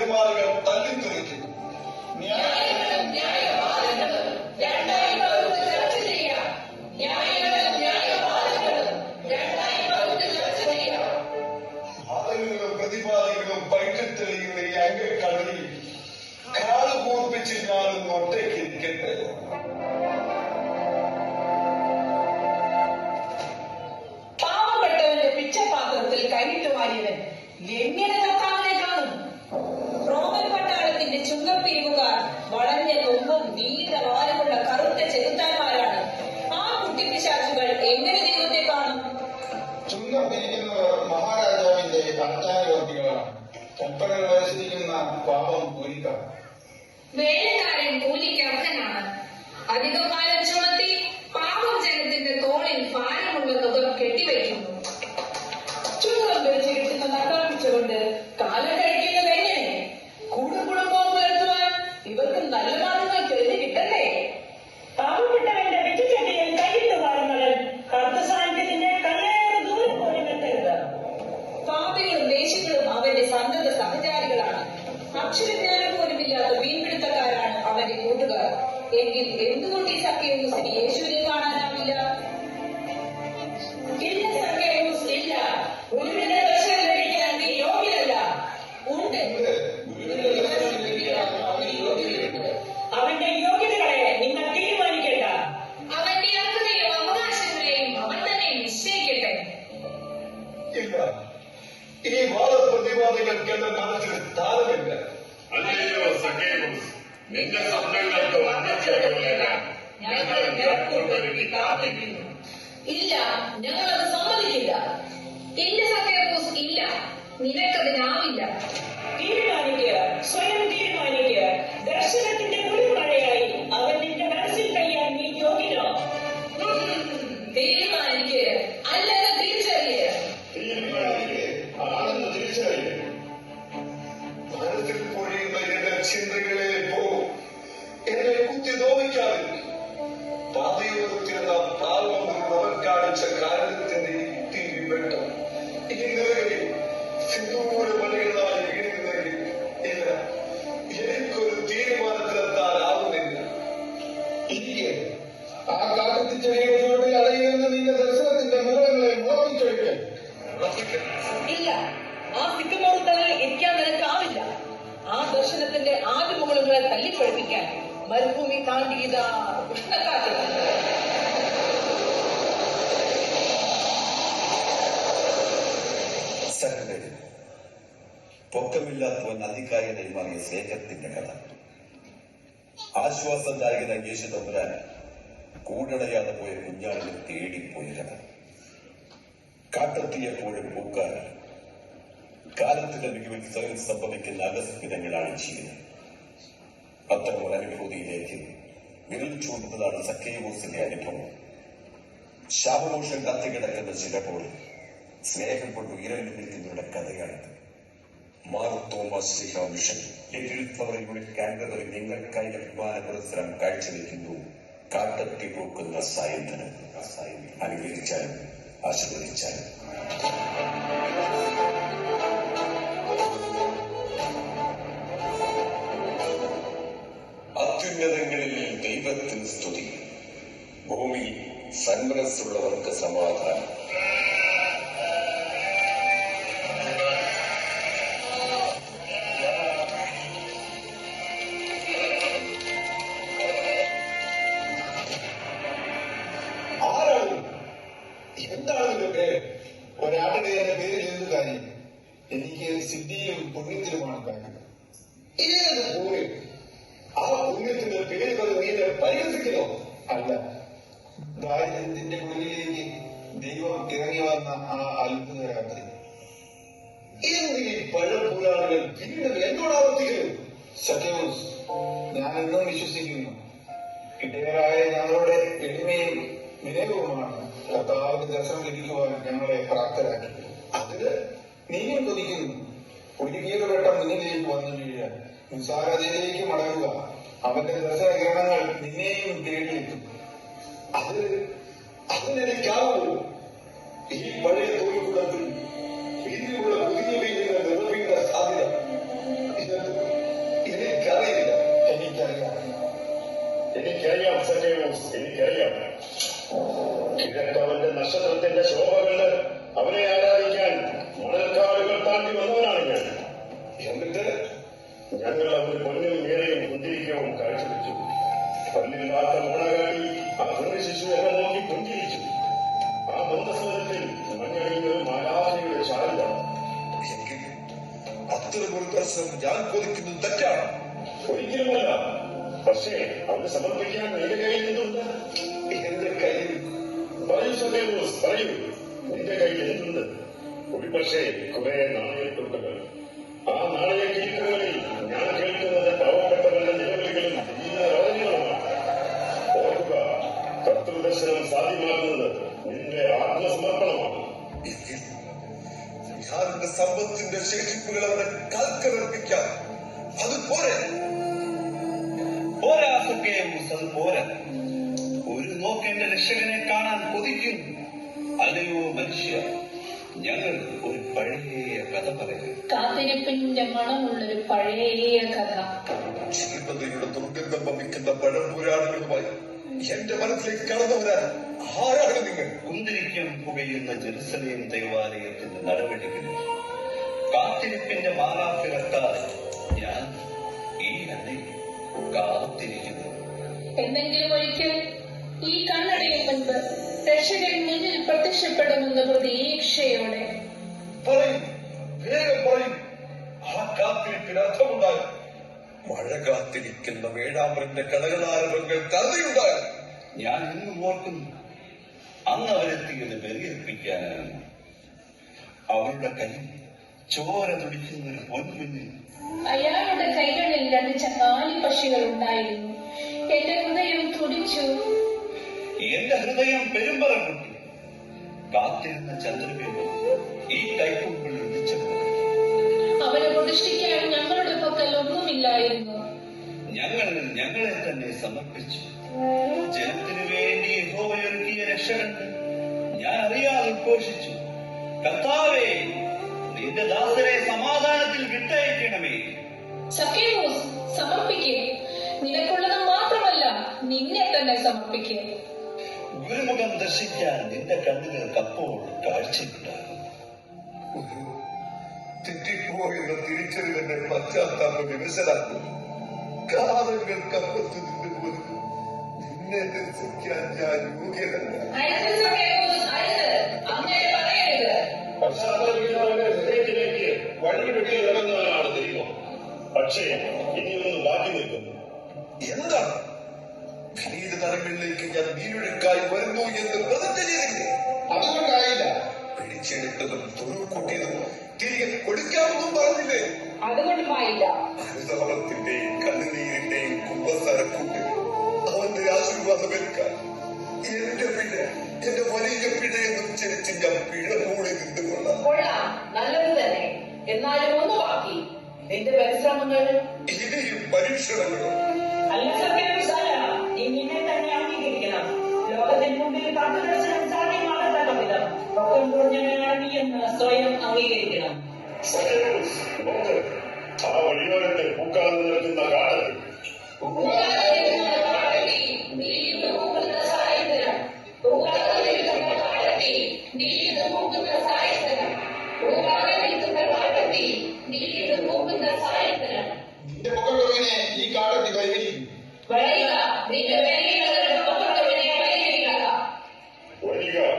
തിരമാലകൾ തല്ലിത്തെറിക്കുന്നു. വാദങ്ങളും പ്രതിവാദികളും പയറ്റിത്തെളിയുന്ന ഈ അംഗക്കടലിൽ കാല് കൂർപ്പിച്ച് ഞാനൊന്ന് ഒറ്റയ്ക്ക് ഇരിക്കട്ടെ. പാവപ്പെട്ടവന്റെ പിച്ചപാത്രത്തിൽ കൈയിട്ട് വാരിയവൻ എങ്ങനെ കർത്താവിനെ കാണും? റോമൻ പട്ടാളത്തിന്റെ ചുങ്കപ്പിരിവുകാർ വളഞ്ഞ കൊമ്പും നീണ്ട വാലുമുള്ള കറുത്ത ചെറുത്താന്മാരാണ്. ആ കുട്ടിപ്പിശാചുകൾ എങ്ങനെ ദൈവത്തെ കാണും? ചുങ്കം പിരിക്കുന്നവർ മഹാരാജാവിന്റെ അർച്ചാനുവർത്തികളാണ്. കൽപ്പനകൾ അനുസരിക്കുന്ന പാപം കൂലിക്കാർ. വേലക്കാരൻ കൂലിക്ക് അർഹനാണ്. അധികകാലം ചുമത്തി പാപം ജനത്തിന്റെ തോളിൽ ഭാരമുള്ള തുക കെട്ടിവയ്ക്കുന്നു. ചുങ്കം പിടിച്ച് കിട്ടുന്ന നക്കാപ്പിച്ചുകൊണ്ട് കാലം കഴിക്കുന്നത് എങ്ങനെ? കുടുംബവും പുലർത്തുവാൻ ഇവർക്ക് നല്ല മാർഗങ്ങൾ തെളിഞ്ഞു കിട്ടണ്ടേ? പാവപ്പെട്ടവന്റെ വെച്ചുചട്ടിയിൽ കൈയിട്ട് വാരുന്നവൻ കറുത്ത സാന്നിധ്യത്തിന്റെ കല്ലേറെ ദൂരം പോലും എത്തരുത്. പാപികളും ദേശികളും അവന്റെ സന്തത സഹചാരികളാണ്. അക്ഷരജ്ഞാനം പോലുമില്ലാത്ത വീൺപിടുത്തക്കാരാണ് അവന്റെ കൂട്ടുകാർ. എങ്കിൽ എന്തുകൊണ്ട് ഈ സഖ്യയൂസിന് യേശുവിനെ കാണാനാവില്ല? ഇല്ല സഖ്യയൂസ്, ഇല്ല. ഗുരുവിന്റെ ദർശനം ലഭിക്കാൻ നീ യോഗ്യനല്ല. ഉണ്ട്, അവന്റെ യോഗ്യതകളെ നിങ്ങൾ തീരുമാനിക്കേണ്ട. അവന്റെ അർഹതയും അവകാശങ്ങളെയും അവൻ തന്നെ നിശ്ചയിക്കട്ടെ. ഇല്ല, ഈ വാദപ്രതിവാദികൾക്ക് എന്റെ മനസ്സിൽ സ്ഥാനമില്ല. അല്ലയോ സഖേയൂസ്, നിന്റെ സ്വപ്നങ്ങൾക്ക് വന്നിച്ചേക്കാൻ ഞങ്ങൾ നിറക്കൂട്ടൊരുക്കി കാത്തിരിക്കുന്നു. ഇല്ല, ഞങ്ങളത് സമ്മതിക്കില്ല. ഇല്ല സഖേയൂസ്, ഇല്ല. നിനക്കതിനാവില്ല. തീരുമാനിക്കുക, സ്വയം തീരുമാനിക്കുക. ദർശനത്തിന്റെ മുഴുമഴയായി അവൻ നിന്റെ മനസ്സിൽ കഴിയാൻ നീ യോഗ്യനോ? തീരുമാനിക്കുക, അല്ലാതെ തിരിച്ചറിയുക. ആണെന്ന് തിരിച്ചറിയുക. മനസ്സിൽ പൊഴിയുന്ന എന്റെ ചിന്തകളെ പോകും എന്നെ കുത്തി നോവിക്കാതെ. പാതയോരത്തിരുന്ന പ്രാവം അവർ കാണിച്ച കാരണത്തിന്റെ തീരി വെട്ടം ഈ നിലകളിൽ സിന്ദൂര മലകളായി വീഴുന്നെങ്കിൽ ഇല്ല, എനിക്കൊരു തീരുമാനത്തിലെത്താനാവുന്നില്ല. ഇരിക്കെ ആ കാട്ടുചെടിയുടെ ചുവട്ടിൽ അടയുന്ന നിന്റെ ദർശനത്തിന്റെ മുഖങ്ങളെ മോർപ്പിച്ചൊഴിക്കൽ. ഇല്ല, ആ സിക്കമോർത്തലിൽ ഇരിക്കാൻ നിനക്കാവില്ല. ആ ദർശനത്തിന്റെ ആദ്യ മുകളുകളെ തല്ലിപ്പഴിപ്പിക്കാൻ മരുഭൂമി താണ്ടിയത ഉഷ്ണക്കാറ്റ്. പൊക്കമില്ലാത്തവൻ അധികാരിയായി മാറിയ സ്നേഹത്തിന്റെ കഥ. ആശ്വാസദായകനായ യേശു തമ്പുരാൻ കൂടടയാതെ പോയ കുഞ്ഞാടിനെ തേടിപ്പോയ കഥ. കാട്ടെത്തിയപ്പോഴും പൂക്കാൻ കാലത്തിന്റെ മികവിൽ സ്വയം സംഭവിക്കുന്ന അഗസ്മിതങ്ങളാണ് ചെയ്യുന്നത്. അത്തരം ഒരു അനുഭൂതിയിലേക്ക് വിരൽ ചൂണ്ടുന്നതാണ് സഖേയൂസിന്റെ അനുഭവം. ശാപമോഷം കത്തിക്കിടക്കുന്ന ചിലപ്പോൾ സ്നേഹം കൊണ്ട് ഉയരലിൽ നിൽക്കുന്നവരുടെ കഥയാണിത്. മാർ തോമസ് ശ്രീഹ മിഷൻ ലിറ്റിൽ ഫ്ലവർ യൂണിറ്റ് കാൻഡബറി നിങ്ങൾക്കായി അഭിമാന പുരസ്കാരം കാഴ്ചവെക്കുന്നു. കാട്ടെത്തി പൂക്കുന്ന സായന്തനം. അനുഗ്രഹിച്ചാലും ആശീർവദിച്ചാലും. അത്യുന്നതങ്ങളിൽ ദൈവത്തിന് സ്തുതി, ഭൂമിയിൽ സന്മനസ്സുള്ളവർക്ക് സമാധാനം. എന്താണ് ഇതിന്റെ പേര്? ഒരാളുടെ എന്റെ പേരിൽ എന്ത് കാര്യം? എനിക്ക് സിദ്ധിയിലും പുണ്യത്തിലുമാണ് കാര്യം. ഏത് പുണ്യം? ആ പുണ്യത്തിന്റെ പേര് പറഞ്ഞ് നീ എന്നെ പരിഹസിക്കണോ? അല്ല, ദാരിദ്ര്യത്തിന്റെ ഉള്ളിലേക്ക് ദൈവം ഇറങ്ങി വന്ന ആ അത്ഭുത രാത്രി. എന്ത് ഈ പഴപുരാണങ്ങൾ പിന്നീട് എന്നോട് ആവർത്തിക്കുന്നു? സഖേയൂസ്, ഞാൻ എന്നും വിശ്വസിക്കുന്നു, ഇടയരായ ഞങ്ങളുടെ എളിമയും വിനയവുമാണ് കർത്താവിന്റെ ദർശനം ലഭിക്കുവാൻ ഞങ്ങളെ പ്രാപ്തരാക്കി. അതിന് നീയും കൊതിക്കുന്നു. ഒരു കീറുവട്ടം നിന്നിലേക്ക് വന്നു വീഴാൻ നിസ്സാരതയിലേക്ക് മടങ്ങുക. അവന്റെ ദർശന കിരണങ്ങൾ നിന്നെയും തേടിയെത്തും. അതിനെനിക്കാവുമോ? ഈ പഴയ തൊഴിൽക്കുളത്തിൽ ഇനിയുള്ള പുതിയ വീടുകളുടെ നിറവിയുടെ സാധ്യത സഖേവൂസ്, എനിക്കറിയാം. കിഴക്കവന്റെ നക്ഷത്രത്തിന്റെ ശോഭ കണ്ട് അവനെ ആരാധിക്കാൻ മണൽക്കാടുകൾ താണ്ടി വന്നവനാണ് ഞാൻ. എന്നിട്ട് ഞങ്ങൾ അവന് പൊന്നും മേറയും കുന്തിരിക്കവും കാഴ്ചവെച്ചു. പല്ലില്ലാത്ത മുണകാട്ടി ആ കുഞ്ഞു ശിശു എന്നെ നോക്കി പുഞ്ചിരിച്ചു. ആ മന്ദസ്വരത്തിൽ മഞ്ഞണിഞ്ഞൊരു മാലാഹയുടെ ചാരിയാണ്. എങ്കിൽ അത്തരമൊരു ദർശനം ഞാൻ കൊതിക്കുന്നത് തെറ്റാണ്. ഒരിക്കലുമല്ല. പക്ഷേ അവന് സമർപ്പിക്കാൻ നിന്റെ കയ്യിൽ നിന്നുണ്ട്. എന്റെ കയ്യിൽ പറയൂ സഖേവൂസ്, പറയൂ, നിന്റെ കയ്യിൽ എന്തുണ്ട്? ഒരു പക്ഷേ കുറെ നാണയത്തുട്ടുകൾ. ആ നാണയ കിരീടങ്ങളിൽ ഞാൻ കേൾക്കുന്നത് പാവപ്പെട്ടവരുടെ നിലവിളികളും രോഗങ്ങളുമാണ്. ഓർക്കുക, കർത്തൃദർശനം സാധ്യമാകുന്നത് നിന്റെ ആത്മസമർപ്പണമാണ്. എങ്കിൽ ഞാൻ എന്റെ സമ്പത്തിന്റെ ശേഷിപ്പുകൾ അവനെ കാൽക്കലർപ്പിക്കാം. അത് പോരെ? പോരാ സഖേവൂസ്, അത് പോരാ. ഒരു നോക്കെന്റെ രക്ഷകനെ കാണാൻ കൊതിക്കുന്നു. അല്ലയോ മനുഷ്യ, ഞങ്ങൾ ഒരു പഴയ കഥ പറയാം. കാത്തിരിപ്പിന്റെ മണമുള്ളൊരു പഴയ കഥ. ശ്രീമതിയുടെ ദുർഗന്ധം വമിക്കുന്ന പഴംപുരാണങ്ങളുമായി എന്റെ മനസ്സിലേക്ക് കടന്നു വരാൻ ആരാണ് നിങ്ങൾ? കുന്തിരിക്കം പുകയുന്ന ജെറുസലേം ദേവാലയത്തിന്റെ നടപടികളിൽ കാത്തിരിപ്പിന്റെ മാറാപ്പിറക്കാതെ ഞാൻ ഈ അന്നയിൽ കാത്തിരിക്കുന്നു. എന്തെങ്കിലും ഒരിക്കൽ ഈ കണ്ണടയും മുൻപ് രക്ഷകൻ മുന്നിൽ പ്രത്യക്ഷപ്പെടുമെന്ന പ്രതീക്ഷയോടെ. പറയും, വേഗം പറയും. ആ കാത്തിരിപ്പിന് അർത്ഥമുണ്ടാകും. മഴ കാത്തിരിക്കുന്ന വേഴാമ്പരന്റെ കടകളാരവങ്ങൾ കഥയുണ്ടാകും. ഞാൻ ഇന്നും ഓർക്കുന്നു, അന്ന് അവരെത്തിയത് ബലിയർപ്പിക്കാനാണ്. അവരുടെ കയ്യിൽ ചോര തുടിക്കുന്ന ഒരു പൊൻകുഞ്ഞിൽ. അയാളുടെ കൈകളിൽ 2 ചങ്ങാലി പക്ഷികൾ ഉണ്ടായിരുന്നു. എന്റെ ഹൃദയം തുടിച്ചു. എന്റെ ഹൃദയം പെരുമ്പറ പൊട്ടി. കാത്തിരുന്ന ചന്ദ്രബിംബം ഈ കൈക്കുമ്പിൾ ഉദിച്ചപ്പോൾ അവനെ പ്രതിഷ്ഠിക്കാൻ ഞങ്ങളുടെ പക്കൽ ഒന്നുമില്ലായിരുന്നു. ഞങ്ങൾ ഞങ്ങളെ തന്നെ സമർപ്പിച്ചു. ജനത്തിനു വേണ്ടി യഹോവയൊരുക്കിയ രക്ഷകണ്ട് ഞാൻ അറിയാതെ ഉദ്ഘോഷിച്ചു, കർത്താവേ, നിന്റെ ദാസരെ സമാധാനത്തിൽ വിട്ടയക്കണമേ. സഖേവൂസ്, സമർപ്പിക്കേ. നിനക്കുള്ളത് മാത്രമല്ല, നിന്നെ തന്നെ സമർപ്പിക്കേ. ഗുരുമുഖം ദർശിക്കാൻ നിന്റെ കണ്ണുകൾക്ക് അപ്പോൾ കാഴ്ചയുണ്ടാകും. ഒരു തെറ്റിപ്പോയെന്ന തിരിച്ചറിവെന്നെ പശ്ചാത്താപം വിമസനാക്കും. കാലങ്ങൾക്കപ്പുറത്ത് നിന്ന് പോലും നിന്നെ ദർശിക്കാൻ ഞാൻ യോഗ്യനല്ല. പശ്ചാത്തലപിതാവിന്റെ ഹൃദയത്തിലേക്ക് വഴിവെട്ടി ഇറങ്ങുന്നവനാണ് ദൈവം. പക്ഷേ ഇനിയൊന്നും ബാക്കി നിൽക്കുന്നു. എന്താണ്? വിനീത തലങ്ങളിലേക്ക് ഞാൻ വീരൊഴുക്കായി വരുന്നു എന്ന് പ്രതിജ്ഞ ചെയ്തില്ലേ? അതുകൊണ്ടായില്ല. പിടിച്ചെടുത്തതും തൊഴിൽ കൂട്ടിയതും തിരികെ കൊടുക്കാമെന്നും പറഞ്ഞില്ലേ? അതുകൊണ്ടുമായില്ല. അനുതാപത്തിന്റെയും കണ്ണുനീരിന്റെയും കുമ്പസാരക്കൂട്ട് അവന്റെ ആശീർവാദം എടുക്കാൻ എന്റെ പിഴ, എന്റെ വലിയ പിഴയെന്നും ചരിച്ച് ഞാൻ പിഴ മൂടി നിന്നുകൊള്ളാം. നല്ലത് തന്നെ. എന്നാലും ഒന്ന് ബാക്കി. നിന്റെ പരിശ്രമങ്ങൾ ഇനിയും പരീക്ഷണങ്ങളും. അല്ല സഖേവൂസല്ല, നീ നിന്നെ തന്നെ അംഗീകരിക്കണം. ലോകത്തിന് മുമ്പിൽ കർത്തൃദർശനം സാധ്യമാകാത്ത വിധം ഒക്കെ കുറഞ്ഞവനാണ് നീ എന്ന് സ്വയം അംഗീകരിക്കണം. സഖേവൂസ്, നോക്ക്, ആ വഴിയോരത്തെ പൂക്കാതെ നിൽക്കുന്ന കാടൽ. നിന്റെ മുഖത്തുറവിനെ ഈ കാടത്തി കൈവരിക്കും. വരിക,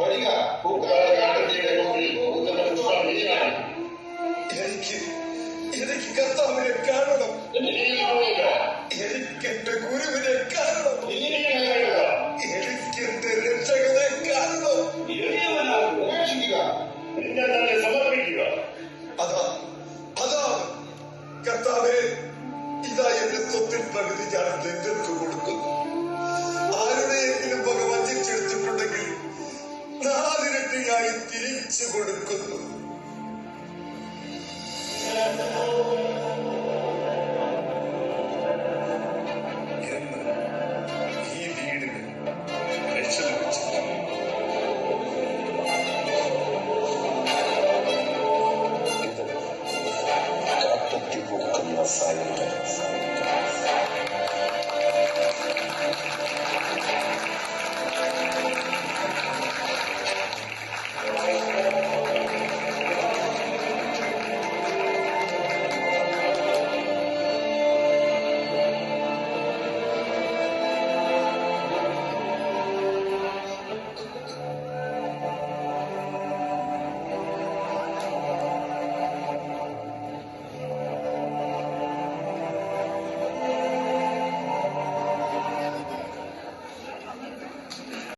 വരിക, പൂക്കാല കാട്ടത്തിയുടെ മുമ്പിൽ പൂക്കുന്ന പുഷ്പം നീയാണ്. എനിക്ക് കർത്താവിനെ കാണണം. ഇനിയും പോവുക, എനിക്കെന്റെ ഗുരുവിനെ കാണണം. ഇനിയും കേൾക്കുക. എനിക്കെന്റെ രക്ഷകനെ കാണണം. എളിയവനാകുക, ഉപേക്ഷിക്കുക. നിന്നെ തന്നെ സമർപ്പിക്കുക. അതാ കർത്താവേ, ഇതാ എന്റെ സ്വത്തിൽ പകുതി ഞാൻ നിങ്ങൾക്ക് കൊടുക്കുന്നു.